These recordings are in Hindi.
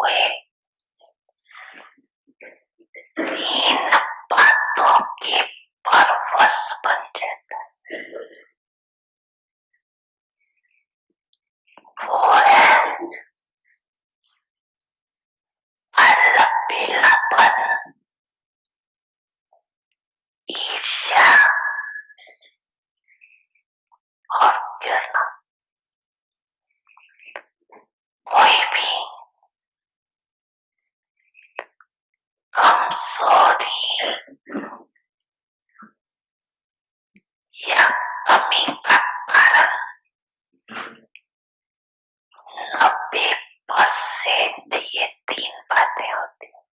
हुए इन बातों के परवश बन जाता है। वो है अलबेलापन, ईर्ष्या और घृणा। कोई भी कमजोरी या कमी का कारण 90% ये 3 बातें होती हैं।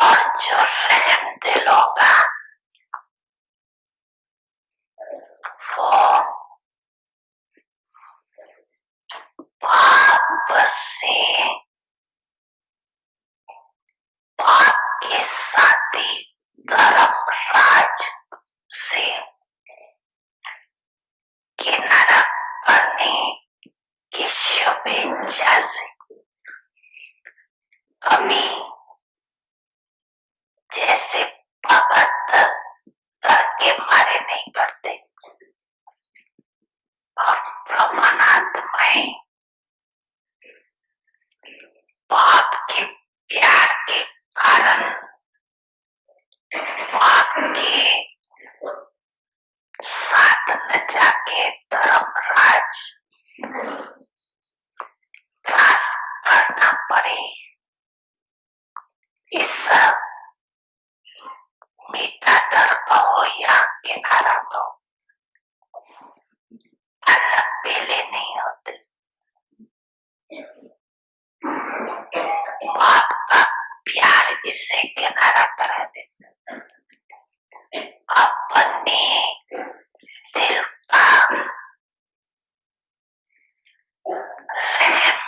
और जो रहमदिल होगा वो पाप से पाप के साथी धर्मराज से किनारा करने की शुभेच्छा से कभी जैसे भगत करके मारे नहीं करते और प्रमाणात्माएं पाप के प्यार के कारण पाप के साथ न जाके धर्मराज त्रास करना पड़े। इस मीठा डर कहो या किनारा कहो, अलग बेले नहीं होते। बाप का प्यार इससे किनारा करा देता। अपने दिल का रहम,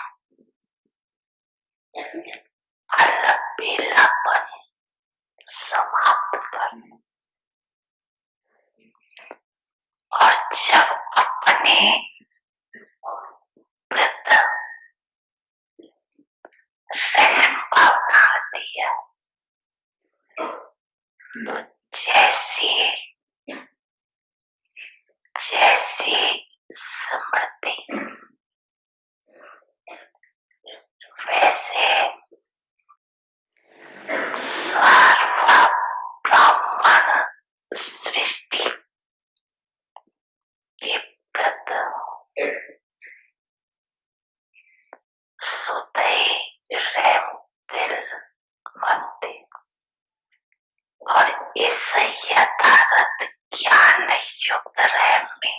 अलबेलापन समाप्त कर। और जब अपने वृद्ध रहम भावना आती है तो जैसी स्मृति वैसे सर्व ब्राह्मण सृष्टि के प्रति सुदय रहमदिल बनते और इस यथार्थ ज्ञान युक्त रहम में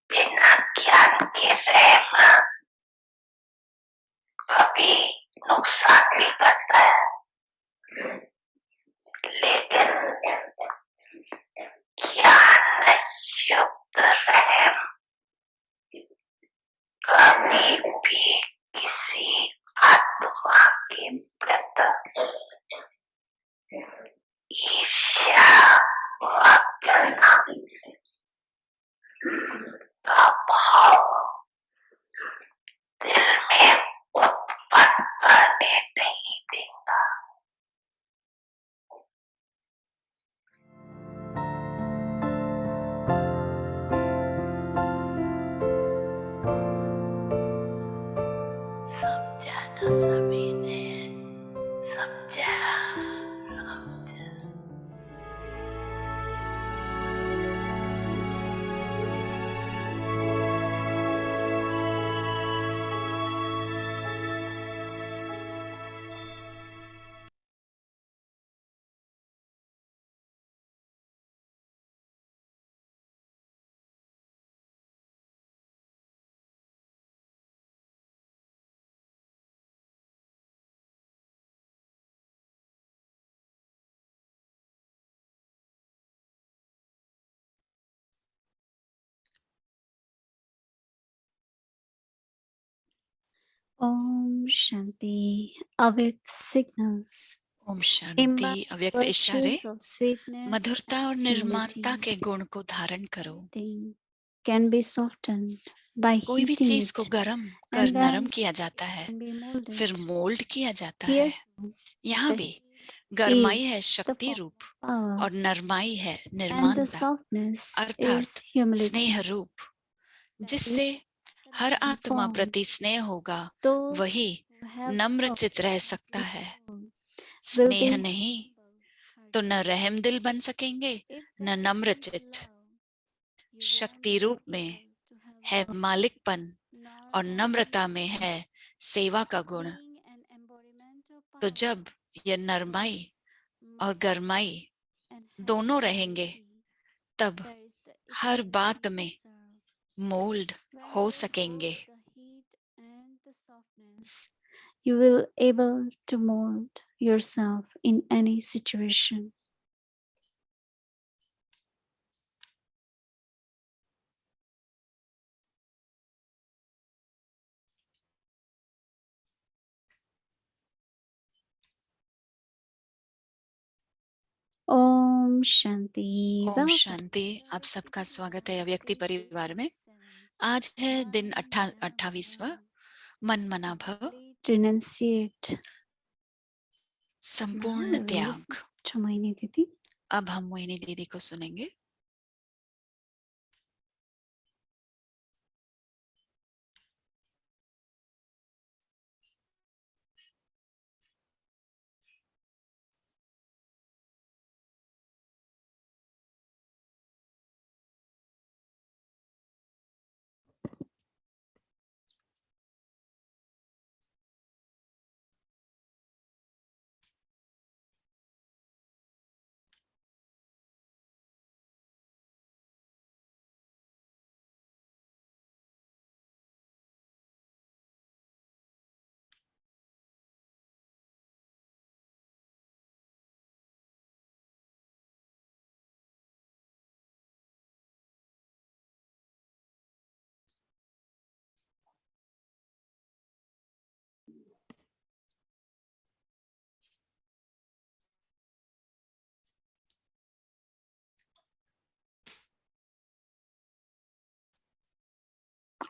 बिना ज्ञान के रहम कभी नुकसान भी करता है, लेकिन ज्ञान युक्त रहम कभी भी किसी आत्मा के प्रति ईर्ष्या व घृणा का भाव दिल में उत्पन्न करने नहीं देगा। समझा ना सभी ने, समझा। ओम शांति। अव्यक्त सिग्नल्स। ओम शांति। अव्यक्त इशारे virtues of sweetness मधुरता और and निर्मलता humility के गुण को धारण करो। they can be softened by कोई भी heating चीज को it गर्म कर and नरम then किया जाता है, can be molded. फिर मोल्ड किया जाता Here है। too, यहाँ the भी heat गरमाई is है the शक्ति form रूप of power और नरमाई है and the निर्माणता softness अर्थात is humility. स्नेह रूप, That जिससे is the हर loving आत्मा form. प्रति स्नेह होगा, Those वही who have नम्र love चित रह in सकता this है। form will स्नेह be नहीं humble तो न hearted. रहम दिल बन सकेंगे If न there नम्र isn't चित। love, you won't शक्ति be रूप में able to have है love, मालिकपन nor और won't नम्रता you, में है सेवा का गुण। being an embodiment of तो power, जब यह नरमाई grace, और mercy, गरमाई and दोनों रहेंगे, humility, तब there is the her ability बात to में serve. मोल्ड When हो there is सकेंगे। both the heat and the softness, you will able to mold yourself in any situation. Om Shanti. Om Shanti. आप सबका स्वागत है अव्यक्ति परिवार में। आज है दिन 28वां मन मना भव, Renunciate. संपूर्ण त्याग। मोहिनी दीदी, अब हम मोहिनी दीदी को सुनेंगे।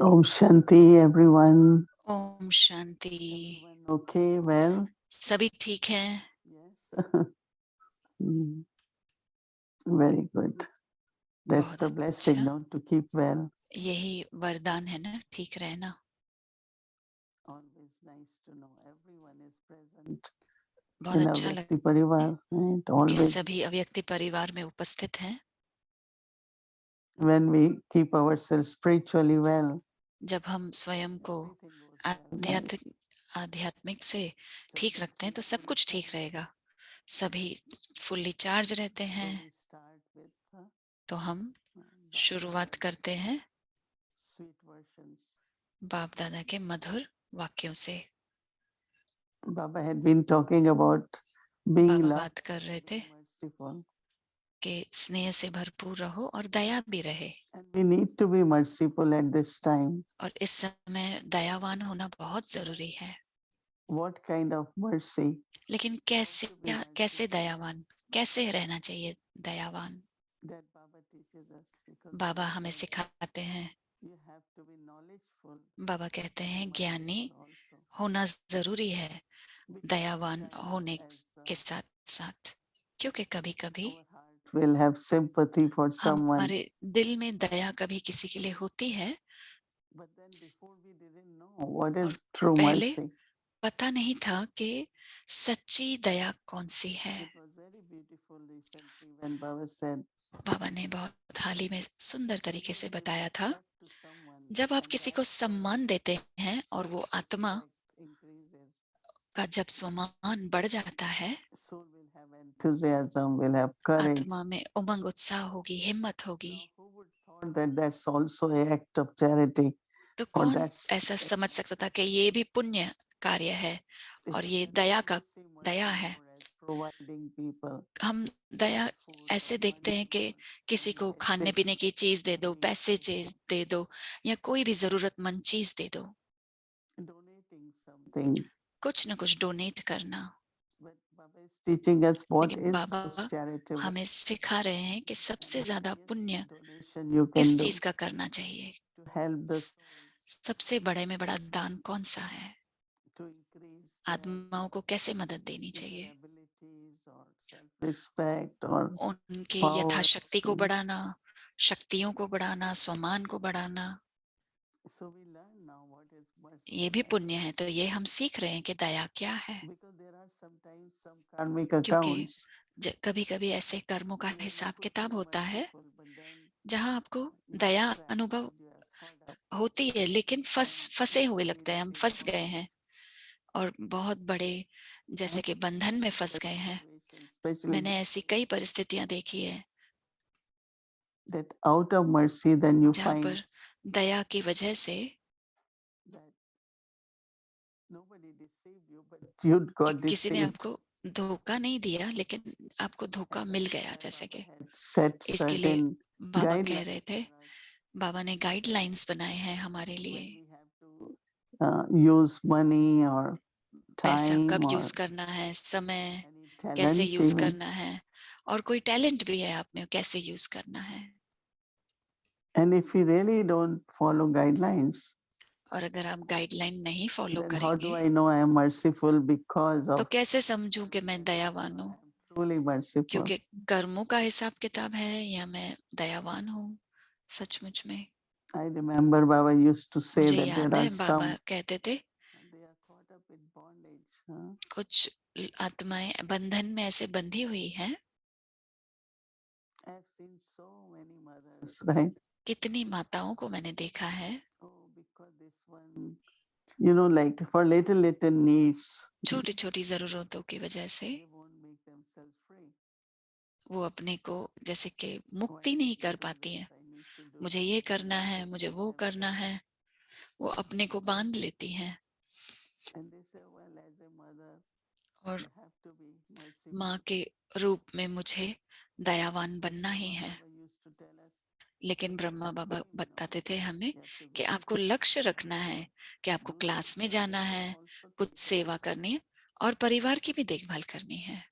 Om Shanti, everyone. Om Shanti. Everyone okay, well? सभी ठीक हैं? Yes. Mm, Very good. That's बहुत the blessing, अच्छा। not to keep well. यही वरदान है ना, ठीक रहना। Always nice to know everyone is present बहुत in अच्छा Avyakti लगता Parivar, है right? कि Always सभी अव्यक्ति परिवार में उपस्थित हैं। when we keep ourselves spiritually well, जब हम स्वयं को everything goes well. right? आध्यात्मिक से ठीक रखते हैं तो सब कुछ ठीक रहेगा। सभी फुल्ली चार्ज रहते So हैं। we start with तो हम Baba शुरुआत करते हैं sweet versions. बाप दादा के मधुर वाक्यों से। Baba had been talking about being Baba loved, बात कर रहे थे merciful, कि स्नेह से भरपूर रहो और दया भी रहे। and we need to be merciful at this time. और इस समय दयावान होना बहुत जरूरी है। What kind of mercy? लेकिन कैसे To be कैसे merciful. दयावान, कैसे रहना चाहिए दयावान? That Baba teaches us because Baba Baba हमें says सिखाते हैं। you have to be knowledgeful, बाबा कहते be हैं ज्ञानी merciful also. होना जरूरी है Because दयावान sometimes होने as के साथ साथ, क्योंकि कभी कभी our heart will have sympathy for someone, हमारे दिल में दया कभी किसी के लिए होती है, but then before we didn't know what और is true पहले mercy. पता नहीं था कि सच्ची दया कौन सी है। It was very beautiful recently when Baba said, बाबा ने बहुत हाल ही में सुंदर तरीके से "Give बताया था, respect to someone, जब आप and किसी को that सम्मान देते हैं और वो आत्मा respect increases, का जब सम्मान बढ़ जाता है, soul will have enthusiasm, will have courage." आत्मा में उमंग, उत्साह होगी, हिम्मत होगी। Now, who would thought that that's also an act of charity, तो or कौन that's ऐसा समझ सकता था कि ये भी पुण्य कार्य है और ये दया का दया है। providing people हम दया food ऐसे or देखते हैं कि किसी को खाने पीने की चीज दे दो, पैसे चीज दे दो, या कोई भी जरूरतमंद चीज दे दो, donating something. कुछ न कुछ डोनेट करना। But Baba is teaching us what लेकिन is बाबा most charitable. हमें सिखा रहे हैं कि सबसे ज्यादा पुण्य donation you किस can do चीज का करना चाहिए? to help this, सबसे बड़े में बड़ा दान कौन सा है? to increase their आत्माओं को कैसे मदद देनी either चाहिए? abilities or self-respect or उनकी power. यथाशक्ति को बढ़ाना, शक्तियों को बढ़ाना, सम्मान को बढ़ाना, So we learn now what is mercy. ये भी पुण्य है। तो ये हम सीख रहे हैं कि दया क्या है, Because there are sometimes some karmic क्योंकि accounts कभी कभी ऐसे कर्मों का where हिसाब you could किताब be होता है merciful, but then जहां आपको you दया are trapped अनुभव and you are caught up. होती है, लेकिन फंसे हुए Very, लगते हैं, हम very फंस small गए हैं और बहुत बड़े जैसे कि बंधन में फंस गए हैं। situations, especially मैंने ऐसी कई परिस्थितियां देखी है that out of mercy, then you जहां find पर दया की वजह से that nobody deceived you, but you got किसी ने deceived. आपको धोखा नहीं दिया, लेकिन आपको धोखा मिल गया। जैसे कि Set इसके लिए certain बाबा कह रहे guidelines थे, for us बाबा ने गाइडलाइंस बनाए हैं हमारे लिए, when we have to use money or पैसा time कब or यूज करना है, समय any कैसे talent यूज even. करना है, और कोई टैलेंट भी है आप में, कैसे यूज करना है। And if we really don't follow guidelines, और अगर आप गाइडलाइन नहीं फॉलो then how do करेंगे I know I am merciful because तो of कैसे समझूं कि मैं दयावान हूँ? I am truly merciful? क्योंकि कर्मों का हिसाब किताब है या मैं दयावान हूँ सचमुच में? I remember Baba used to say मुझे that there याद are है बाबा some कहते थे they are caught up in bondage. Huh? कुछ आत्माएं बंधन में ऐसे बंधी हुई हैं। I have seen so many mothers, right? कितनी माताओं को मैंने देखा है, Oh, because this one, you know, like for little needs, छोटी छोटी जरूरतों की वजह से they won't make themselves free. वो अपने को जैसे कि Why मुक्ति I नहीं need कर to do पाती हैं। this, I need to do मुझे this, ये I करना need है, to मुझे take वो करना themselves. है, वो अपने को बांध लेती हैं। And they say, well, as a mother, और I have to be merciful. माँ के रूप में मुझे दयावान बनना ही है। Baba used to tell us, लेकिन ब्रह्मा बाबा you know, बताते थे हमें you have to कि go to आपको लक्ष्य रखना है, कि आपको do क्लास में this, जाना but है, also कुछ take care सेवा of करनी है और परिवार की भी देखभाल करनी है।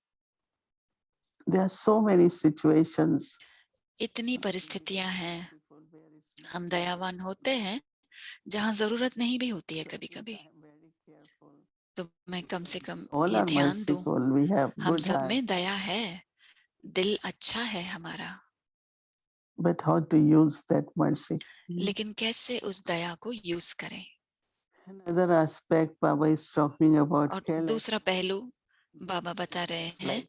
There are so many situations. इतनी परिस्थितियां हैं, हम दयावान होते हैं जहां जरूरत नहीं भी होती है कभी कभी। तो मैं कम से कम All ये are ध्यान दूं, merciful. We have हम good सब heart. में दया है, दिल अच्छा है हमारा, But how to use that mercy? लेकिन कैसे उस दया को यूज करें? Another aspect Baba is talking about और careless. दूसरा पहलू बाबा बता रहे हैं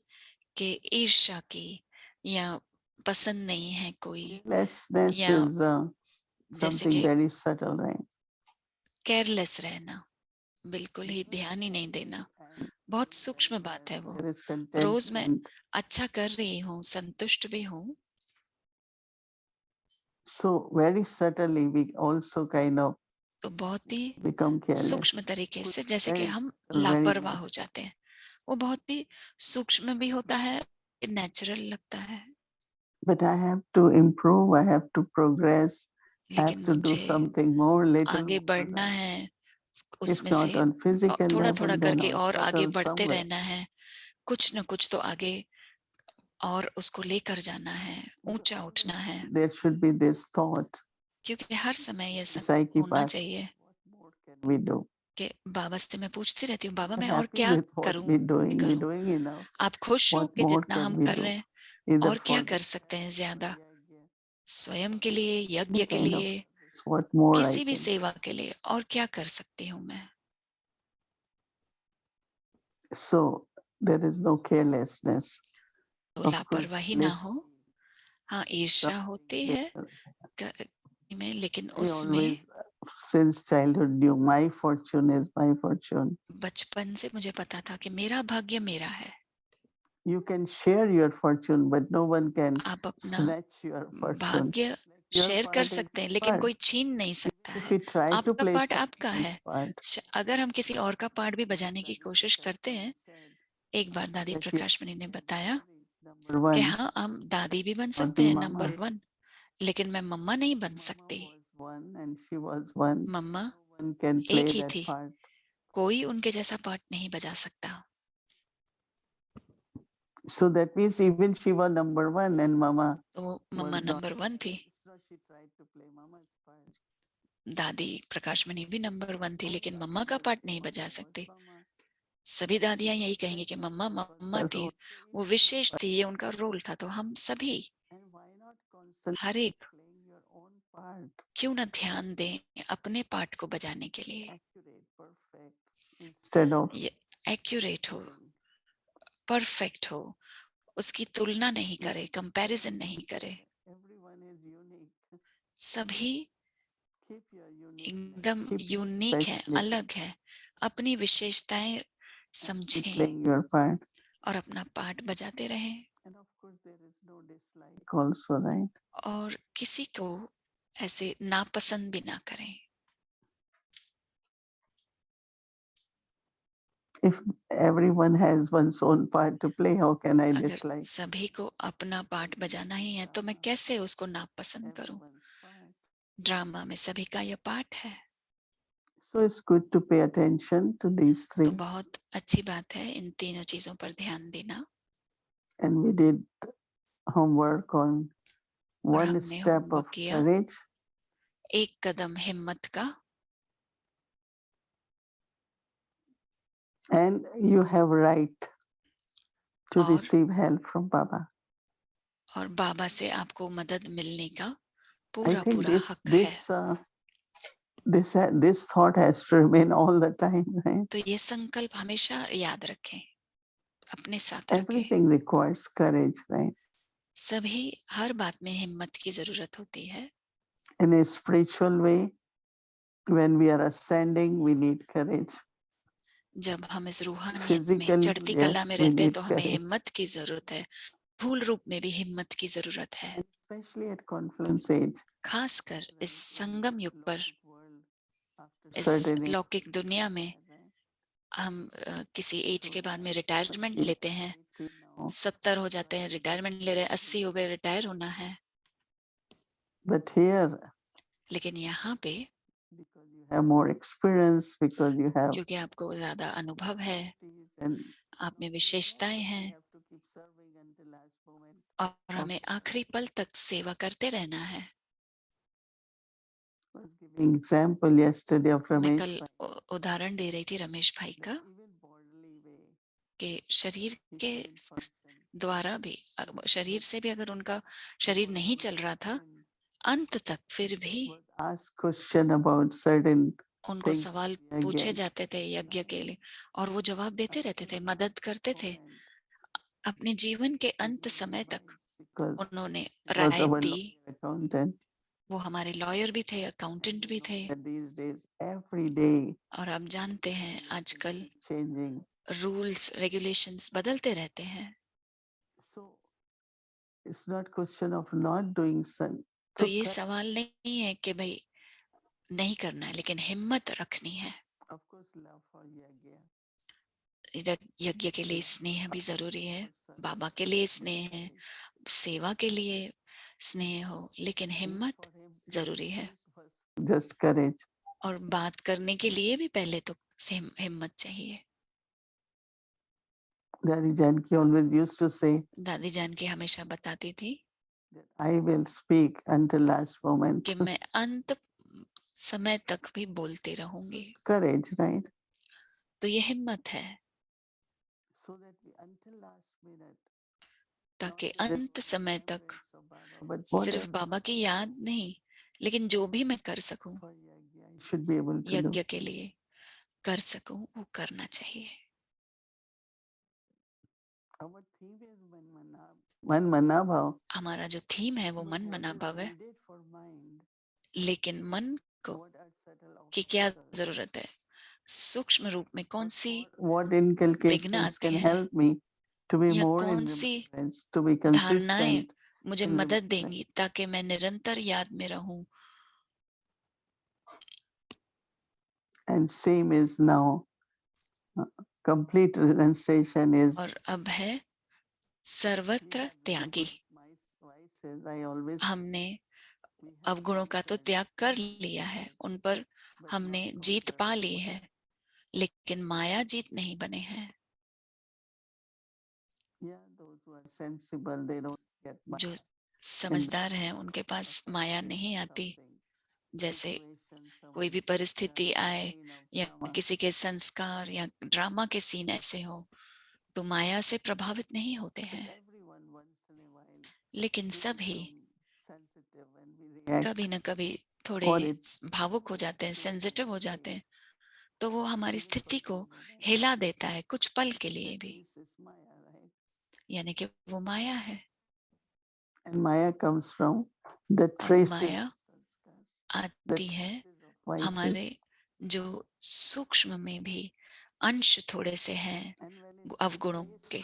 कि ईर्ष्या की या पसंद नहीं है कोई, Carelessness या is जैसे something कि very subtle, right? केयरलेस रहना, बिल्कुल ही ध्यान ही नहीं देना, बहुत सूक्ष्म बात है वो। There is रोज मैं contentment. अच्छा कर रही हूँ, संतुष्ट भी हूँ, So very subtly we also kind of तो बहुत ही become careless. सूक्ष्म तरीके से जैसे कि Very हम subtle, very लापरवाह हो natural. जाते हैं। वो बहुत ही सूक्ष्म भी होता है, नेचुरल लगता है, But I have to improve. I have to progress. I have लेकिन to do मुझे something more, little आगे more, बढ़ना right? है, If उसमें not से on physical थोड़ा level, थोड़ा then करके on और आगे subtle बढ़ते somewhere. रहना है, कुछ न कुछ तो आगे और उसको लेकर जाना है, ऊंचा उठना है। There should be this thought. क्योंकि हर समय ये सब Sai ki होना baat, चाहिए what more can we do? कि बाबा से मैं पूछती रहती हूँ, बाबा We're मैं और happy क्या with what करूं we're doing. We're करूं? doing enough. आप खुश हो What कि more जितना can हम we कर do? रहे हैं? Either और क्या for कर सकते हैं ज्यादा? yajna, स्वयं के लिए, any यज्ञ के kind of लिए, service, what more I किसी भी can. सेवा के लिए और क्या कर सकती हूँ मैं? So there is no carelessness. तो Of course, लापरवाही ना हो। हाँ, ईर्ष्या होती है में, लेकिन I उसमें always, since childhood, knew my fortune is my fortune. बचपन से मुझे पता था कि मेरा भाग्य मेरा है। You can share your fortune, but no one can आप अपना snatch your fortune. भाग्य Your शेयर कर part is सकते हैं, your लेकिन part. कोई छीन नहीं सकता If है। we try to आपका play पार्ट आपका someone's है। part, अगर हम किसी और का पार्ट भी बजाने की कोशिश करते हैं, एक बार दादी that we प्रकाश मणि ने बताया number कि one, हाँ, हम दादी भी बन or सकते be हैं mama. नंबर 1, लेकिन मैं मम्मा नहीं बन Mama सकती। was one and she was one. Mamma No one can एक play ही that थी, part. कोई उनके जैसा पार्ट नहीं बजा सकता। So that means even she was number one and mama तो was मम्मा not. नंबर 1 थी, दादी प्रकाश मणि भी नंबर 1 थी, लेकिन मम्मा का पार्ट नहीं बजा सकती। सभी दादियां यही कहेंगी कि मम्मा मम्मा थी, वो विशेष थी, ये उनका रोल था। तो हम सभी हर एक क्यों न ध्यान दें अपने पार्ट को बजाने के लिए, ये एक्यूरेट हो, परफेक्ट हो, उसकी तुलना नहीं करे, कंपैरिजन नहीं करे। सभी एकदम यूनिक है, अलग है। अपनी विशेषताएं समझें और अपना पार्ट बजाते रहें। और किसी को ऐसे नापसंद भी ना करें। If everyone has one's own part to play, how can I अगर dislike सभी को अपना पार्ट बजाना ही है तो मैं कैसे उसको नापसंद करूं? everyone's part? ड्रामा में सभी का यह पार्ट है। So it's good to pay attention to these तो three. बहुत अच्छी बात है इन तीनों चीजों पर ध्यान देना। And we did homework on और one हमने step होमवर्क of किया courage. एक कदम हिम्मत का। And you have right to और receive help from Baba. बाबा से आपको मदद मिलने का I पूरा think पूरा हक है। this thought has to remain all the time, right? तो ये संकल्प हमेशा याद रखें, अपने साथ रखें। Everything requires courage, right? सभी हर बात में हिम्मत की जरूरत होती है। In a spiritual way, when we are ascending, we need courage. जब हम इस रूहानियत में Physically, चढ़ती कला में yes, we रहते हैं need तो हमें courage. हिम्मत की जरूरत है। फूल रूप में भी हिम्मत की जरूरत है। Especially at confluence age. खासकर इस संगम युग पर, इस Certain age, लौकिक दुनिया में हम किसी एज के बाद में रिटायरमेंट लेते हैं। 70 हो जाते हैं, रिटायरमेंट ले रहे हैं, 80 हो गए, रिटायर होना है। But here, लेकिन यहाँ पे because you have more experience, because you have क्योंकि आपको ज्यादा अनुभव है, and आप में विशेषताएं हैं you have to keep serving until last moment. और हमें आखिरी पल तक सेवा करते रहना है। I was giving example yesterday of मैं Ramesh कल bhai. उदाहरण दे रही थी रमेश भाई का Even bodily way, कि शरीर he के couldn't function. द्वारा भी, शरीर से भी अगर उनका शरीर नहीं चल रहा था अंत तक, फिर भी Was asked question about certain उनको things सवाल again. पूछे जाते थे यज्ञ के लिए और वो जवाब देते रहते थे, मदद करते थे। अपने जीवन के अंत समय तक Because उन्होंने he was Rai our the. lawyer accountant. वो हमारे लॉयर भी थे, अकाउंटेंट भी थे। That these days, every day और आप जानते हैं आजकल changing. रूल्स रेगुलेशंस बदलते रहते हैं। So it's not question of not doing some. तो ये सवाल नहीं है कि भाई नहीं करना है, लेकिन हिम्मत रखनी है। Of course, love for yagya. यज्ञ के लिए स्नेह भी जरूरी है, बाबा के लिए स्नेह है, सेवा के लिए स्नेह हो, लेकिन हिम्मत जरूरी है। Just courage. और बात करने के लिए भी पहले तो हिम्मत चाहिए। Daddy Janki always used to say दादी जान की हमेशा बताती थी that I will speak until last moment. कि मैं अंत समय तक भी बोलती रहूंगी। Courage, right? तो ये हिम्मत है, So that we, until last minute, ताकि not अंत just समय तक remembrance of Baba, but सिर्फ whatever बाबा की याद नहीं, लेकिन जो भी मैं कर सकूं for yagya, I should be able to do. यज्ञ के लिए कर सकूं, वो करना चाहिए। Our theme is Man Manabhav. हमारा जो थीम है वो But मन what मना is भाव है, needed for mind? लेकिन मन को What are subtle की क्या obstacles? जरूरत है, सूक्ष्म रूप में कौन सी What विघ्न inculcations आते can हैं help me to be या more in कौन सी remembrance, to be धारणाएं consistent मुझे in मदद remembrance? देंगी ताकि मैं निरंतर याद में रहूं। And same is now. Complete renunciation is. और अब है सर्वत्र त्यागी। I always हमने अवगुणों का तो त्याग कर लिया है, उन पर हमने जीत पा ली है, लेकिन माया जीत नहीं बने हैं। Yeah, those who are sensible, they don't get much. जो समझदार हैं उनके पास माया नहीं आती, जैसे कोई भी परिस्थिति आए या किसी के संस्कार या ड्रामा के सीन ऐसे हो तो माया से प्रभावित नहीं होते हैं, लेकिन सभी कभी न कभी थोड़े भावुक हो जाते हैं, सेंसिटिव हो जाते हैं, तो वो हमारी स्थिति को हिला देता है कुछ पल के लिए भी, यानी कि वो माया है। And Maya comes from the और traces माया आती है हमारे जो सूक्ष्म में भी अंश थोड़े से हैं अवगुणों के,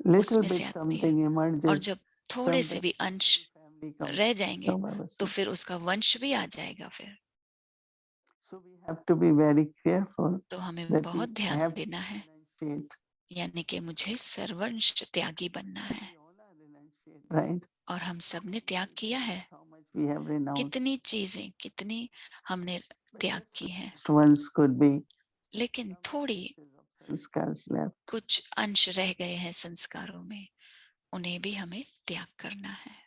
little उसमें bit से आती है। something emerges. और जब थोड़े से भी अंश Family comes रह जाएंगे from तो फिर उसका वंश भी आ जाएगा फिर। So we have to be very careful तो हमें that बहुत we ध्यान have देना है, to renunciate. यानी कि मुझे सर्वंश त्यागी बनना है। We all are renunciate, right? और हम सब ने त्याग किया है, How much we have renounced. कितनी चीजें, कितनी हमने त्याग की हैं, Next ones could be लेकिन थोड़ी sanskars left. कुछ अंश रह गए हैं संस्कारों में, उन्हें भी हमें त्याग करना है।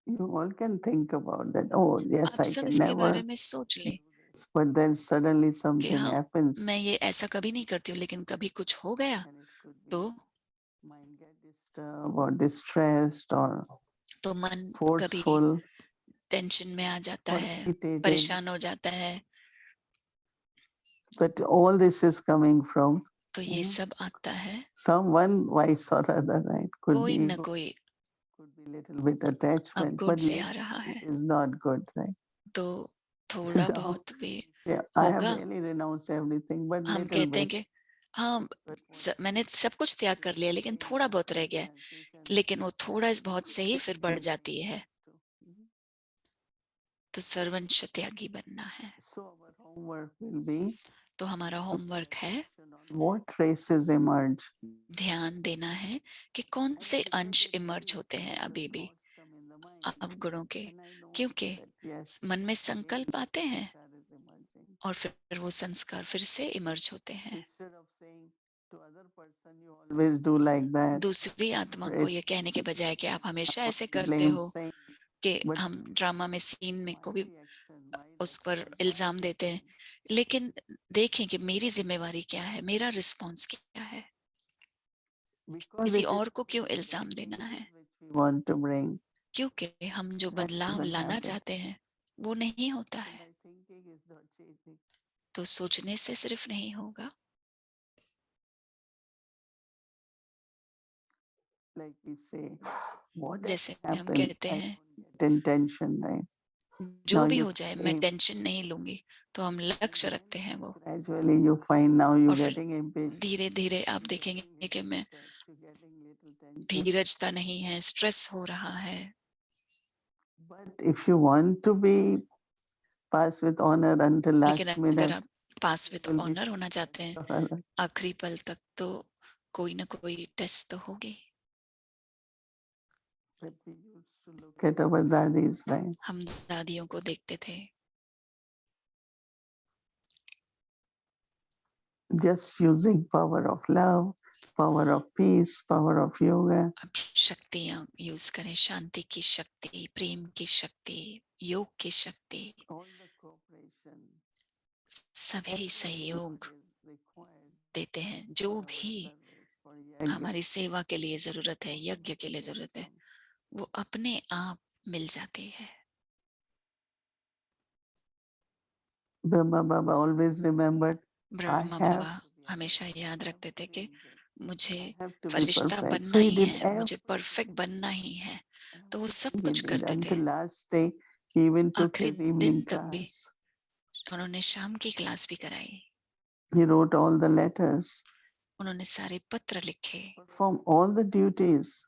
You all can think about that. Oh, yes, आप I सब can इसके never. बारे में सोच ले But then suddenly कि something हाँ, happens. मैं ये ऐसा कभी नहीं करती हूँ, लेकिन कभी कुछ हो गया And it could be तो mind get disturbed or distressed or मन कभी forceful टेंशन में आ जाता or है, irritated. परेशान हो जाता है। But all this is coming from तो ये सब आता है some one vice or other, right? Could कोई be न ego, कोई could be little bit attachment, अवगुण but से yes, आ रहा है, it is not good, right? तो थोड़ा Now, बहुत भी yeah, I have होगा। really renounced everything, but हम little कहते हैं bit. कि हाँ मैंने सब कुछ त्याग कर लिया, लेकिन थोड़ा बहुत रह गया है, लेकिन वो थोड़ा इस बहुत से ही फिर बढ़ जाती है। तो सर्वंश त्यागी बनना है। So our homework will be तो हमारा होमवर्क है what traces emerge. ध्यान देना है कि कौन से अंश इमर्ज होते हैं अभी भी अवगुणों के, क्योंकि मन में संकल्प आते हैं और फिर वो संस्कार फिर से इमर्ज होते हैं। Always do like that. दूसरी आत्मा को ये कहने के बजाय कि आप हमेशा ऐसे करते Blame हो, saying, कि हम ड्रामा में सीन में को भी उस पर इल्जाम देते हैं, लेकिन देखें कि मेरी जिम्मेवारी क्या है, मेरा रिस्पॉन्स क्या है। because किसी it is और को क्यों इल्जाम देना है, which we want to bring. क्योंकि हम जो बदलाव doesn't लाना happen. चाहते हैं वो नहीं होता है। By thinking is not changing. तो सोचने से सिर्फ नहीं होगा। Like we say, what जैसे हम happened, कहते I हैं don't get intention, right? जो Now भी you हो जाए मैं aim. टेंशन नहीं लूंगी, तो हम लक्ष्य रखते हैं वो, Gradually you find now you're और फिर getting impatient. धीरे धीरे आप देखेंगे कि मैं You're getting little tension. धीरजता नहीं है, स्ट्रेस हो रहा है। But if you want to be pass with honor until last लेकिन minute, अगर आप पास विद will be ऑनर होना चाहते हैं आखिरी पल तक, तो कोई ना कोई टेस्ट तो होगी। But we used to look at our dadis, right? हम दादियों को देखते थे, Just using power of love, power of peace, power of yoga. अब शक्तियां यूज करें, शांति की शक्ति, प्रेम की शक्ति, योग की शक्ति, All the cooperation. सभी सहयोग देते हैं। जो भी हमारी सेवा के लिए जरूरत है, यज्ञ के लिए जरूरत है, वो अपने आप मिल जाती है। Brahma Baba always remembered, Brahma have बाबा हमेशा याद रखते थे कि मुझे I have to be Firishta perfect. बनना So he ही did है, मुझे everything. परफेक्ट बनना ही है, तो वो सब He कुछ did करते थे। until last day. He even took आखिरी his दिन evening तक भी class. उन्होंने शाम की क्लास भी कराई, He wrote all the letters, उन्होंने सारे पत्र लिखे performed all the duties.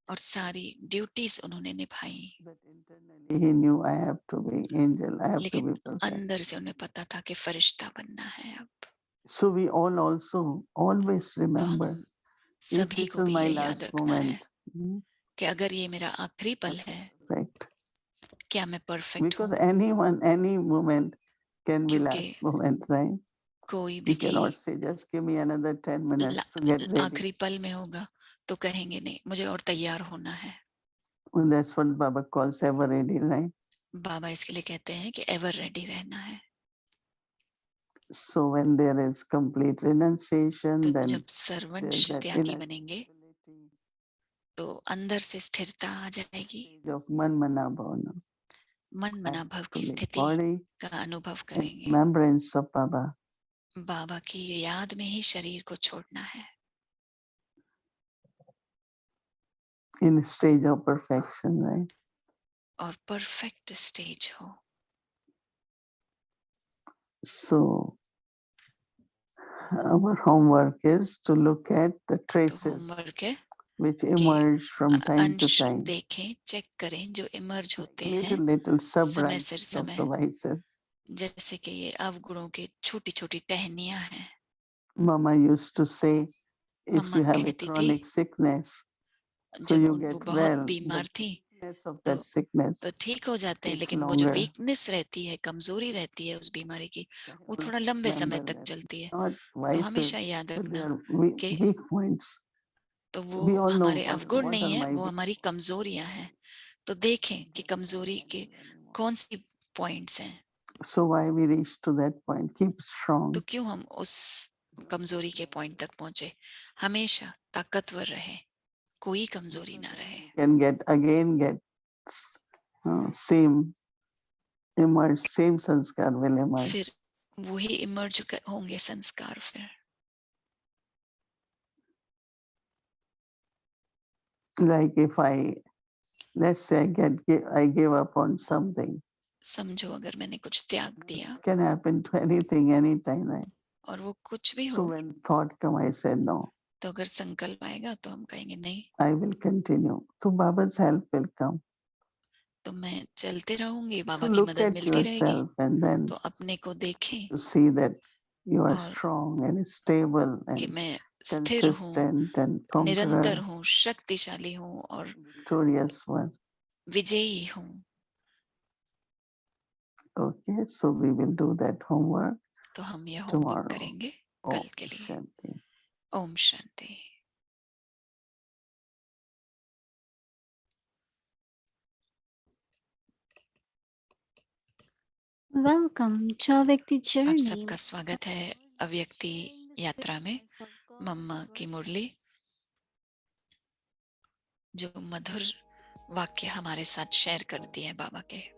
और सारी ड्यूटीज उन्होंने निभाई। But internally he knew I have to be angel. I have to लेकिन be perfect. अंदर से उन्हें पता था कि फरिश्ता बनना है अब। So we all also always तो remember, हम if सभी this को is भी my ये याद last रखना है moment, कि अगर ये मेरा आखिरी पल है, perfect. क्या मैं परफेक्ट Because हूँ? anyone, any moment can be क्योंकि last moment, right? कोई You भी cannot say, just give me another 10 minutes to get ready. आखिरी पल में होगा तो कहेंगे नहीं, मुझे और तैयार होना है। Well, that's what Baba calls ever ready, right? बाबा इसके लिए कहते हैं कि एवर रेडी रहना है। So when there is complete renunciation, तो then जब सर्वंश there's that त्यागी inner बनेंगे stability, तो अंदर से स्थिरता आ जाएगी, stage of manmana bhavana, मन मना भव की actually स्थिति body का अनुभव in करेंगे। remembrance of Baba. बाबा की याद में ही शरीर को छोड़ना है, In stage of perfection, right? और परफेक्ट स्टेज हो। So our homework is to look at the तो traces होमवर्क है which emerge from time to अंश time. देखें, चेक करें जो इमर्ज होते Little, हैं little sub समय branches सिर of समय, the vices. जैसे कि ये अवगुणों के छोटी छोटी टहनियां हैं। Mama used to say, if mamma you have a कहती थी, chronic sickness, so जब you वो get बहुत well, बीमार the थी weakness of तो that sickness तो ठीक हो जाते हैं, takes लेकिन वो जो longer. वीकनेस रहती है, कमजोरी रहती है उस बीमारी की, वो थोड़ा लंबे समय Remember तक that चलती है। not तो vices, हमेशा याद but they रखना are कि weak points. तो वो We all know हमारे अवगुण what नहीं are है, my वो हमारी कमजोरियां हैं। तो देखें कि कमजोरी के कौन सी पॉइंट्स हैं, So why we reach to that point? Keep strong. तो क्यों हम उस कमजोरी के पॉइंट तक पहुंचे। हमेशा ताकतवर रहे, कोई कमजोरी ना रहे। Can get same emerge, same sanskar will emerge. फिर वही इमर्ज होंगे संस्कार। फिर Like if let's say I give up on something, समझो अगर मैंने कुछ त्याग दिया can happen to anything, anytime, right? और वो कुछ भी So हो, when thought come, I said no, तो अगर संकल्प आएगा तो हम कहेंगे नहीं, I will continue. So Baba's help will come. तो मैं चलते रहूंगी, बाबा So की look मदद at मिलती रहेगी। yourself and then तो अपने को देखें to see that you are और strong and stable कि and मैं स्थिर हूँ, consistent and निरंतर conqueror, हूँ, शक्तिशाली हूँ और victorious one. विजयी हूँ। Okay, so we will do that homework तो हम ये होमवर्क tomorrow. करेंगे Om कल के लिए। Shanti. Om Shanti. Welcome to Avyakti आप journey. सबका स्वागत है अव्यक्ति यात्रा में। मम्मा की मुरली जो मधुर वाक्य हमारे साथ शेयर करती है बाबा के।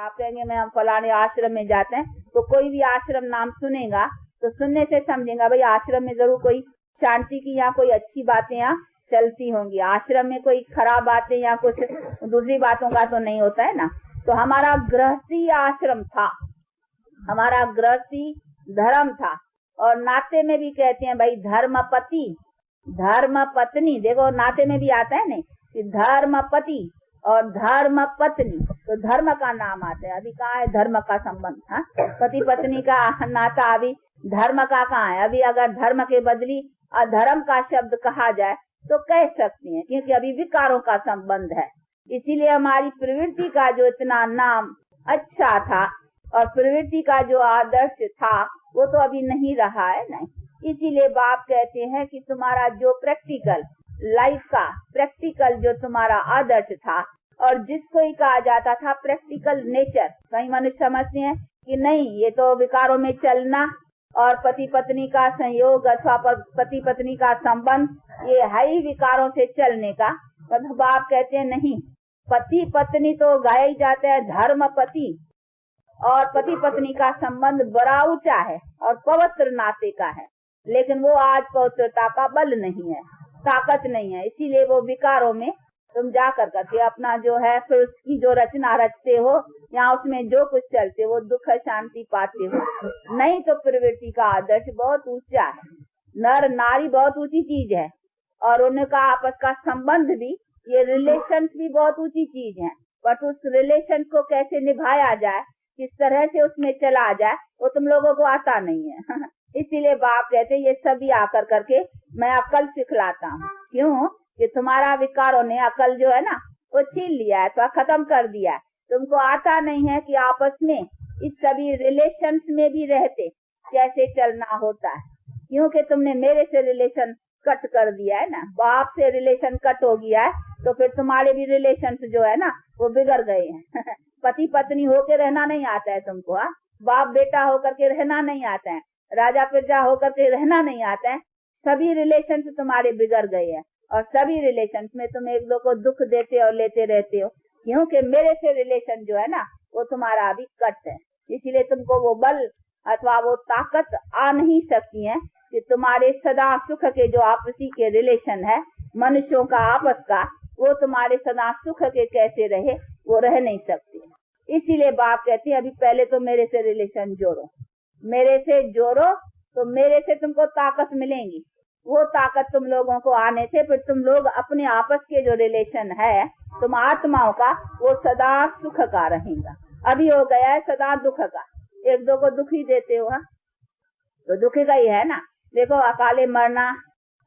आप कहेंगे मैं हम फलाने आश्रम में जाते हैं, तो कोई भी आश्रम नाम सुनेगा तो सुनने से समझेगा भाई आश्रम में जरूर कोई शांति की या कोई अच्छी बातें यहाँ चलती होंगी। आश्रम में कोई खराब बातें या कुछ दूसरी बातों का तो नहीं होता है ना। तो हमारा गृहस्थी आश्रम था, हमारा गृहस्थी धर्म था। और नाते में भी कहते हैं भाई धर्मपति धर्म पत्नी, देखो नाते में भी आता है नहीं कि धर्मपति और धर्म पत्नी, तो धर्म का नाम आता है। अभी कहाँ है धर्म का संबंध? हाँ, पति पत्नी का नाता अभी धर्म का कहाँ है? अभी अगर धर्म के बदली अधर्म का शब्द कहा जाए तो कह सकते हैं, क्योंकि अभी विकारों का संबंध है। इसीलिए हमारी प्रवृत्ति का जो इतना नाम अच्छा था और प्रवृत्ति का जो आदर्श था वो तो अभी नहीं रहा है। नहीं, इसीलिए बाप कहते हैं कि तुम्हारा जो प्रैक्टिकल लाइफ का प्रैक्टिकल जो तुम्हारा आदर्श था और जिसको ही कहा जाता था प्रैक्टिकल नेचर, कई मनुष्य समझते हैं कि नहीं ये तो विकारों में चलना और पति पत्नी का संयोग अथवा पति पत्नी का संबंध ये है ही विकारों से चलने का। मतलब बाप कहते हैं नहीं, पति पत्नी तो गाया ही जाता है धर्म पति, और पति पत्नी का संबंध बड़ा ऊंचा है और पवित्र नाते का है, लेकिन वो आज पवित्रता का बल नहीं है, ताकत नहीं है। इसीलिए वो विकारों में तुम जा कर करके अपना जो है फिर उसकी जो रचना रचते हो यहाँ उसमें जो कुछ चलते वो दुख शांति पाते हो। नहीं तो प्रवृत्ति का आदर्श बहुत ऊंचा है, नर नारी बहुत ऊंची चीज है, और उनका आपस का संबंध भी, ये रिलेशन भी बहुत ऊंची चीज है, बट उस रिलेशन को कैसे निभाया जाए, किस तरह से उसमें चला जाए, वो तुम लोगों को आता नहीं है। इसीलिए बाप कहते ये सभी आकर करके मैं अकल सिखलाता हूँ। क्यों कि तुम्हारा विकारों ने अकल जो है ना वो छीन लिया है, तो खत्म कर दिया है। तुमको आता नहीं है कि आपस में इस सभी रिलेशंस में भी रहते कैसे चलना होता है, क्योंकि तुमने मेरे से रिलेशन कट कर दिया है ना, बाप से रिलेशन कट हो गया है, तो फिर तुम्हारे भी रिलेशन जो है ना वो बिगड़ गए हैं। पति पत्नी होकर रहना नहीं आता है तुमको, हाँ, बाप बेटा होकर के रहना नहीं आता है, राजा प्रजा होकर के रहना नहीं आता है। सभी रिलेशन तुम्हारे बिगड़ गए हैं, और सभी रिलेशन में तुम एक दो को दुख देते और लेते रहते हो, क्योंकि मेरे से रिलेशन जो है ना वो तुम्हारा अभी कट है। इसीलिए तुमको वो बल अथवा वो ताकत आ नहीं सकती है कि तुम्हारे सदा सुख के जो आपसी के रिलेशन है मनुष्यों का आपस का, वो तुम्हारे सदा सुख के कैसे रहे, वो रह नहीं सकते। इसीलिए बाप कहती है अभी पहले तो मेरे से रिलेशन जोड़ो, मेरे से जोड़ो तो मेरे से तुमको ताकत मिलेंगी। वो ताकत तुम लोगों को आने से फिर तुम लोग अपने आपस के जो रिलेशन है तुम आत्माओं का, वो सदा सुख का रहेगा। अभी हो गया है सदा दुख का, एक दो को दुख ही देते हो, हाँ? तो दुख का ही है ना। देखो अकाले मरना,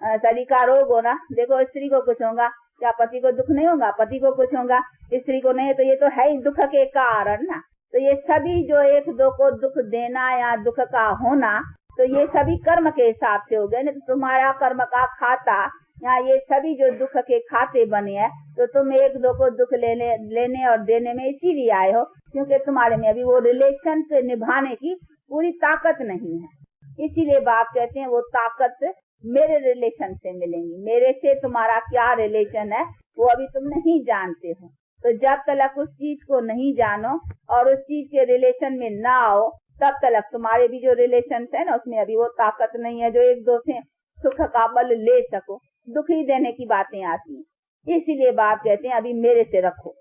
शरीर का रोग होना, देखो स्त्री को कुछ होगा, क्या पति को दुख नहीं होगा? पति को कुछ होगा, स्त्री को नहीं, तो ये तो है ही दुख के कारण ना। तो ये सभी जो एक दो को दुख देना या दुख का होना, तो ये सभी कर्म के हिसाब से हो गए ना। तो तुम्हारा कर्म का खाता या ये सभी जो दुख के खाते बने हैं, तो तुम एक दो को दुख लेने और देने में इसीलिए आए हो क्योंकि तुम्हारे में अभी वो रिलेशन से निभाने की पूरी ताकत नहीं है। इसीलिए बाप कहते हैं वो ताकत मेरे रिलेशन से मिलेंगी। मेरे से तुम्हारा क्या रिलेशन है वो अभी तुम नहीं जानते हो। तो जब तक उस चीज को नहीं जानो और उस चीज के रिलेशन में ना आओ, तब तक तुम्हारे भी जो रिलेशन है ना उसमें अभी वो ताकत नहीं है जो एक दो से सुख का बल ले सको। दुख ही देने की बातें आती हैं। इसीलिए बाप कहते हैं अभी मेरे से रखो,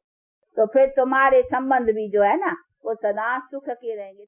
तो फिर तुम्हारे संबंध भी जो है ना वो सदा सुख के रहेंगे।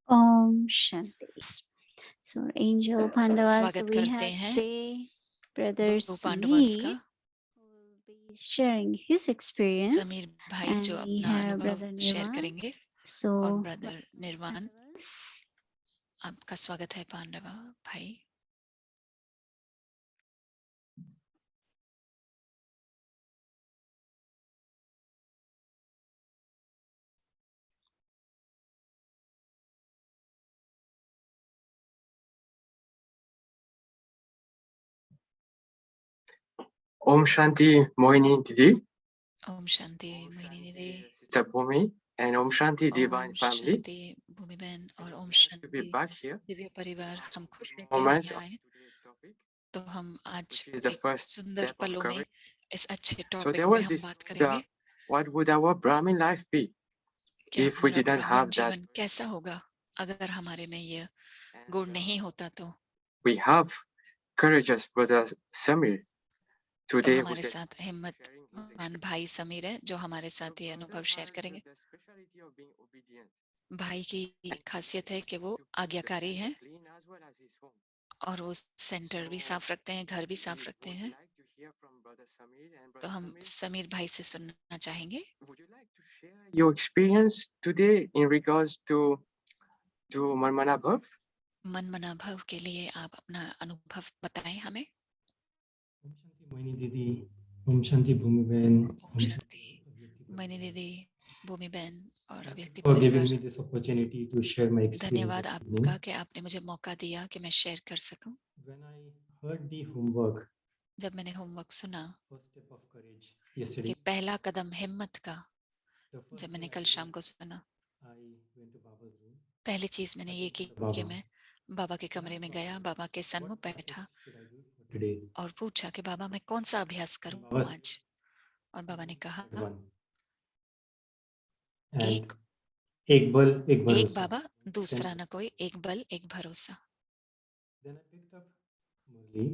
Om Shanti. So Angel Pandavas, स्वागत we करते have हैं today Brother दो पांडवास का। Sameer who will be sharing his experience, Sameer भाई and जो we अपना have अनुभव Brother शेयर Nirvan. करेंगे, So और ब्रदर निर्वाण, Pandavas, आपका स्वागत है पांडवा भाई। Om Shanti Mohini Didi. Om Shanti Mohini दीदी, Sister Bhumi, and Om Shanti Divine Om Family. शांति भूमि बहन और ओम Nice to be Shanti back here. Divya परिवार। हम खुश हैं कि हम Moments यहाँ of आए। today's topic, तो हम आज which is the एक first सुंदर step of पलों में courage. इस अच्छे So टॉपिक there पे was हम this, बात करेंगे। what would our Brahmin life be क्या if we हमारा didn't ब्राह्मण have that? जीवन कैसा होगा अगर हमारे में ये गुण नहीं होता? तो We have courageous brother Samir तो today who हमारे said, साथ हिम्मत sharing his भाई समीर है जो हमारे साथ ये अनुभव शेयर करेंगे। the speciality of being obedient. भाई की खासियत है कि वो आज्ञाकारी है clean as well as his home. और वो सेंटर भी साफ रखते हैं, घर भी साफ रखते हैं। Like to hear from Brother Samir and तो Brother हम Samir, समीर भाई से सुनना चाहेंगे। would you like to share your experience today in regards to Manmana Bhav? मन मना भव के लिए आप अपना अनुभव बताएं हमें। ओम शांति मोहिनी दीदी, ओम शांति भूमि बहन, ओम शांति मैनी दीदी, भूमि बहन और अव्यक्ति for giving परिवार। me this opportunity to share my experience धन्यवाद this आपका evening. कि आपने मुझे मौका दिया कि मैं शेयर कर सकूं। When I heard the homework, जब मैंने होमवर्क सुना first step of courage yesterday, कि पहला कदम हिम्मत का, the first जब मैंने thing I कल did, शाम को सुना, I went to Baba's room. पहली चीज मैंने ये की Baba, कि मैं बाबा के कमरे में गया, बाबा के सन्मुख what बैठा practice should I do for today? और पूछा कि बाबा मैं कौन सा अभ्यास करूं Baba आज। और बाबा ने कहा said one. And एक एक बल एक एक भरोसा. बाबा दूसरा न कोई, एक बल एक भरोसा। Then I picked up Murli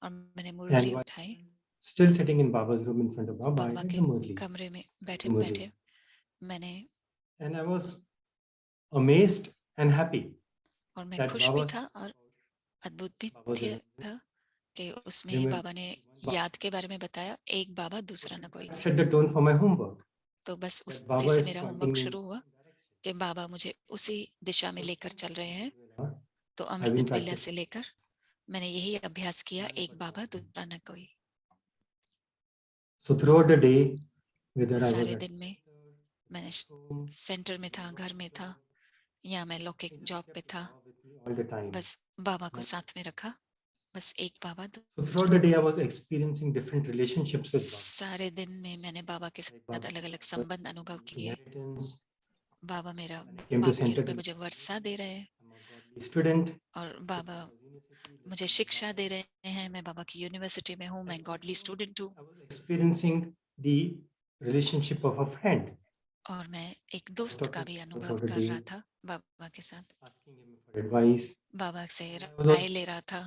और मैंने and मुरली while उठाई, still sitting in Baba's room in front of Baba, I Baba read के the Murli. कमरे में बैठे मुरली. बैठे मैंने, And I was amazed and happy और मैं that खुश भी Baba था और अद्भुत भी Baba's था remembrance कि उसमें remember बाबा ने याद के बारे में बताया, एक बाबा दूसरा न कोई। set the tone for my homework. तो बस That उसी Baba से is मेरा pointing होमवर्क me शुरू हुआ in direction. कि बाबा मुझे उसी दिशा में लेकर चल रहे हैं। तो I've been अमृत वेला practicing. से लेकर मैंने यही अभ्यास किया, एक बाबा दूसरा न कोई। So throughout the day, whether तो I was सारे at दिन में मैंने home, सेंटर में था, घर में था, या मैं लौकिक I just जॉब kept पे था, Baba with me all the time. बस बाबा को साथ में रखा, बस एक बाबा So दूसरा throughout the न day, I कोई। was experiencing different relationships with Baba. सारे दिन में मैंने बाबा के Like साथ Baba अलग अलग संबंध अनुभव किए। inheritance. बाबा मेरा When I came to बाप के center रूप में to मुझे वर्षा दे रहे हैं I'm a godly student. और बाबा मुझे शिक्षा दे रहे हैं। मैं बाबा की यूनिवर्सिटी में हूँ, मैं गॉडली स्टूडेंट हूँ I was experiencing the relationship of a friend, और मैं एक दोस्त का भी अनुभव throughout the कर रहा day, था बाबा के साथ। asking him for advice. बाबा से I was राय ले रहा था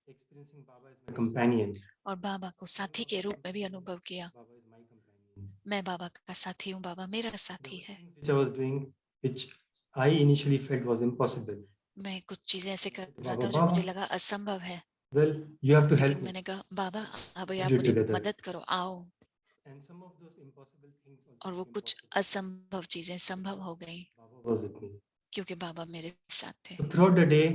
experiencing Baba as my companion. और बाबा को साथी के रूप में भी अनुभव किया। Baba is my companion. मैं बाबा का साथी हूँ, बाबा मेरा There साथी were है। things which I was doing, which I initially felt was impossible. मैं कुछ चीजें ऐसे कर रहा Baba, था जो मुझे Baba, लगा असंभव है, well, you have to help लेकिन me. मैंने कहा बाबा अब Let's आप do it मुझे together. मदद करो, आओ। And some of those impossible things also और वो became कुछ possible असंभव चीजें संभव हो गई Baba was with me. क्योंकि बाबा मेरे साथ थे। So throughout the day,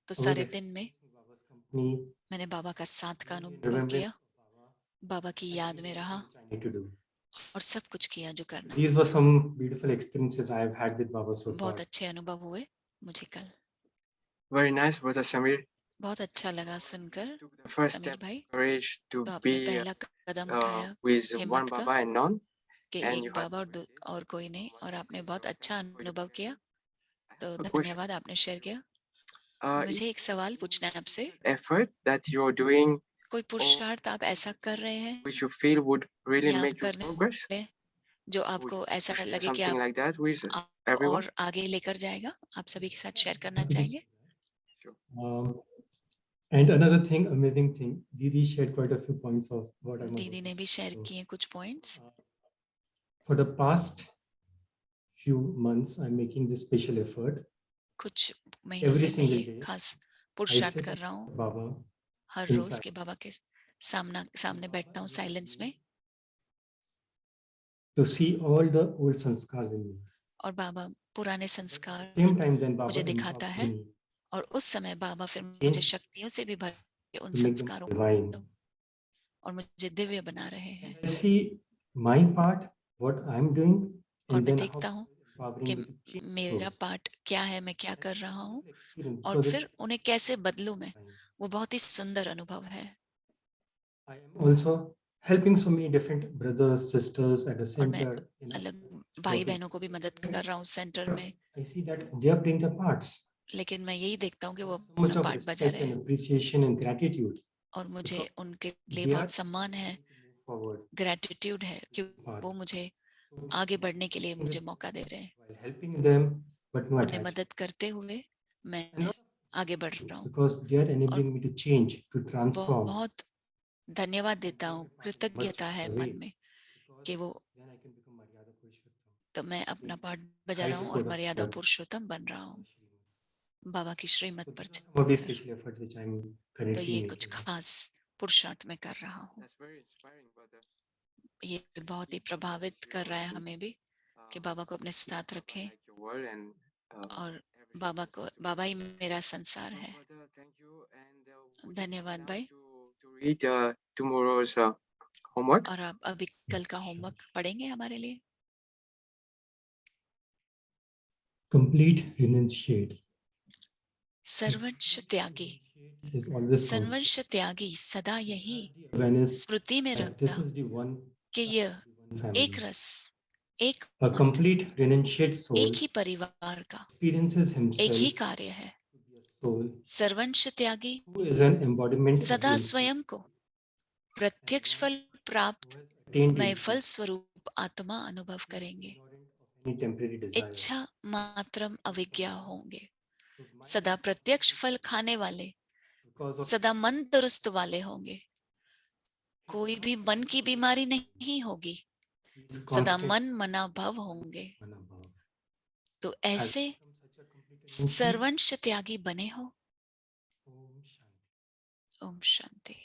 तो I was सारे दिन में experiencing Baba's company, मैंने बाबा का साथ का being in अनुभव remembrance किया, of Baba, बाबा की and याद doing में रहा everything which I need to do. और सब कुछ किया जो करना। These were some beautiful experiences I have had with Baba so far. बहुत अच्छे अनुभव हुए मुझे कल। Very nice, Brother Samir. बहुत अच्छा लगा सुनकर Took the first Sameer step भाई। of courage to तो आपने be पहला कदम उठाया with one हिम्मत का Baba and none. कि And एक you had बाबा और कोई नहीं, और आपने बहुत अच्छा अनुभव किया। तो धन्यवाद, आपने शेयर किया। मुझे एक सवाल पूछना है आपसे। effort that you're doing, कोई पुरुषार्थ आप ऐसा कर रहे हैं which you feel would really या make you करने progress, जो would आपको you ऐसा share लगे कि something आप like that with आप everyone? और आगे लेकर जाएगा, आप सभी के साथ शेयर करना चाहेंगे? And another thing, amazing thing, Didi shared quite a few points of what I'm दीदी ने भी शेयर किए कुछ points. For the past few months, I'm making this special effort. कुछ महीनों Every से मैं single ये day, खास I पुरुषार्थ sit कर रहा हूँ। Baba हर in रोज के silence बाबा के सामने बैठता हूँ साइलेंस में, to see all the old sanskars in me. और बाबा पुराने संस्कार Same time, then Baba मुझे दिखाता empowers है me और उस समय बाबा फिर Change मुझे शक्तियों से भी भर के उन to make them संस्कारों divine. को और मुझे दिव्य बना रहे हैं। And I see my part, what I'm doing, और and मैं then how देखता हूँ empowering कि me to change मेरा those. पार्ट क्या है, मैं क्या कर रहा हूँ Experience, और because फिर उन्हें कैसे बदलूं मैं। it's- वो बहुत ही सुंदर अनुभव है। I am also helping so many different brothers, sisters at the और मैं center. अलग भाई बहनों को भी मदद कर रहा हूँ सेंटर में, I see that they are playing their parts. लेकिन मैं यही देखता हूँ कि वो So much अपना of पार्ट बजा respect रहे and हैं appreciation and gratitude. और मुझे because उनके लिए they बहुत are सम्मान है, trying to move forward gratitude है कि part. वो मुझे So आगे बढ़ने के लिए मुझे मौका दे रहे हैं। while helping them, but no उन्हें attachment. मदद करते हुए मैं And not आगे बढ़ रहा हूँ। because they are enabling me to change, to transform. बहुत धन्यवाद देता हूँ, much कृतज्ञता है away, मन में because कि वो then I can become Maryada Purushottam. तो मैं अपना पार्ट बजा रहा हूँ highest और code of मर्यादा love. पुरुषोत्तम बन रहा हूँ बाबा की श्रीमत So पर these are some of the चलकर। special efforts which I'm तो currently ये कुछ making. खास पुरुषार्थ में कर रहा हूँ। That's very inspiring, brother. ये बहुत ही प्रभावित कर रहा है हमें भी कि बाबा को अपने साथ रखें Like your word and और बाबा ही मेरा संसार है। brother, thank you. And would you धन्यवाद come भाई। now to read tomorrow's homework? और आप अभी कल का होमवर्क पढ़ेंगे हमारे लिए? Complete renunciate. सर्वंश Tyagi, Is always constant. सर्वंश त्यागी सदा यही Awareness स्मृति में that this रखता is the one कि यह family. एक रस, एक A मत, complete renunciate soul एक ही परिवार का experiences एक himself ही कार्य है। to be a soul सर्वंश Tyagi who is an embodiment of the सदा infinite, स्वयं को प्रत्यक्ष फल प्राप्त who has attained the मैं फल infinite, स्वरूप आत्मा अनुभव करेंगे। ignorant of any temporary desire. इच्छा मात्रम अविज्ञा होंगे। Whose mind सदा is प्रत्यक्ष फल खाने वाले, because of सदा मन दुरुस्त वाले होंगे। कोई भी मन की बीमारी नहीं होगी, his सदा constant मन मना भव होंगे। manabhav. तो Has ऐसे become such a complete renunciate. सर्वंश त्यागी बने हो। Om Shanti. Om Shanti.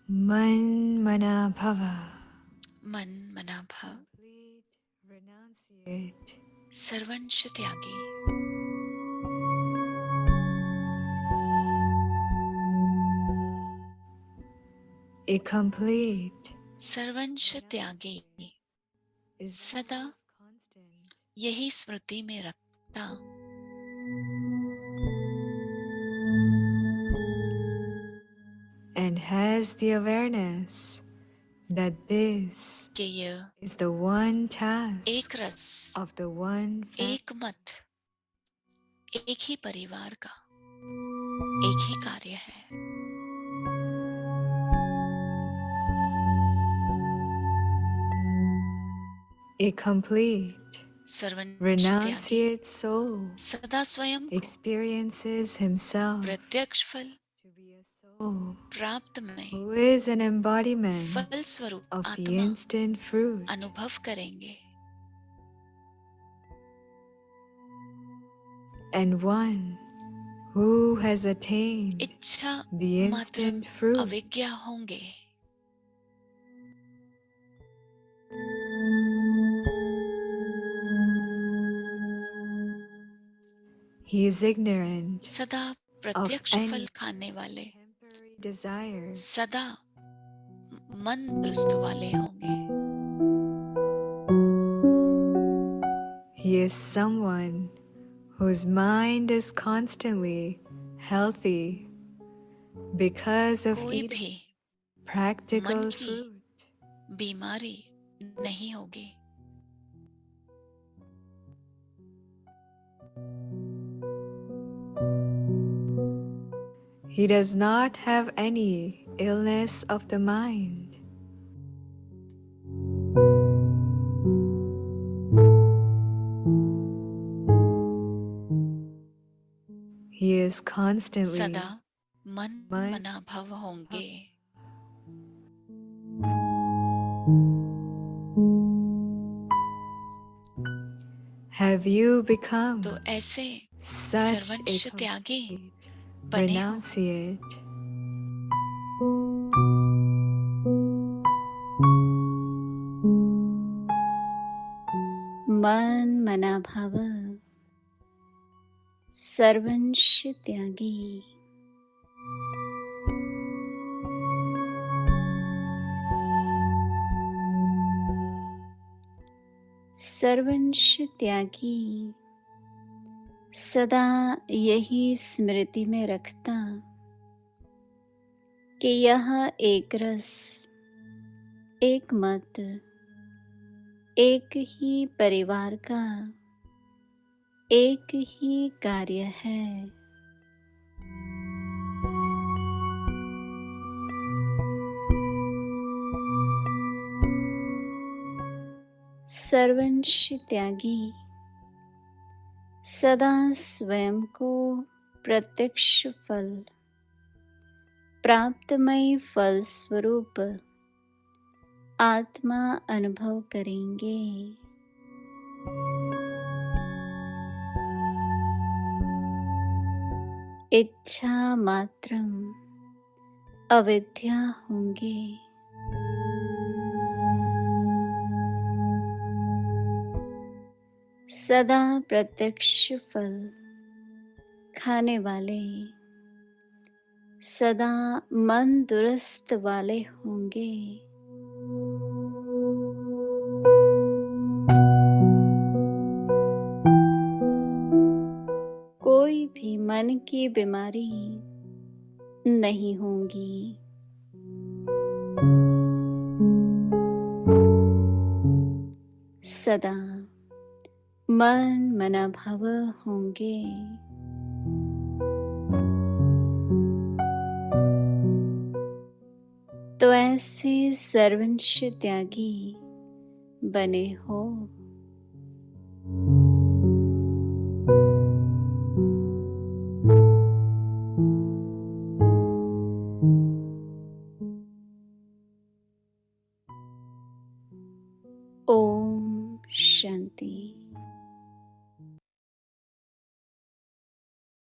Man mana bhava. मन मना भव, Complete renunciate. सर्वंश Tyagi, A complete सर्वंश Tyagi is सदा always constant. यही स्मृति में रखता And has the awareness that this कि यह is the one task एक रस, of the one family. एक मत, एक ही परिवार का एक ही कार्य है। A complete सर्वंश Tyagi renunciate soul सदा स्वयं को experiences himself प्रत्यक्ष फल to be a soul प्राप्त में who is an embodiment फल स्वरूप of the आत्मा instant fruit. अनुभव करेंगे। And one who has attained इच्छा the मात्रम instant fruit. अविज्ञा होंगे। He is ignorant सदा प्रत्यक्ष any फल खाने वाले, temporary desires. सदा मन दुरुस्त वाले होंगे। He is someone whose mind is constantly healthy because of कोई eating भी practical मन की fruit. बीमारी नहीं होगी। He does not have any illness of the mind. He is constantly सदा मन मन- मना भव होंगे। Have you become तो ऐसे such a सर्वंश त्यागी complete बने हो। renunciate? मन मना भव, सर्वंश त्यागी। सर्वंश त्यागी सदा यही स्मृति में रखता कि यह एक रस, एक मत, एक ही परिवार का एक ही कार्य है। सर्वंश त्यागी सदा स्वयं को प्रत्यक्ष फल प्राप्तमय फल स्वरूप आत्मा अनुभव करेंगे। इच्छा मात्रम अविद्या होंगे। सदा प्रत्यक्ष फल खाने वाले सदा मन दुरुस्त वाले होंगे। कोई भी मन की बीमारी नहीं होंगी। सदा मन मनाभव होंगे। तो ऐसे सर्वंश त्यागी बने हो। ओम शांति।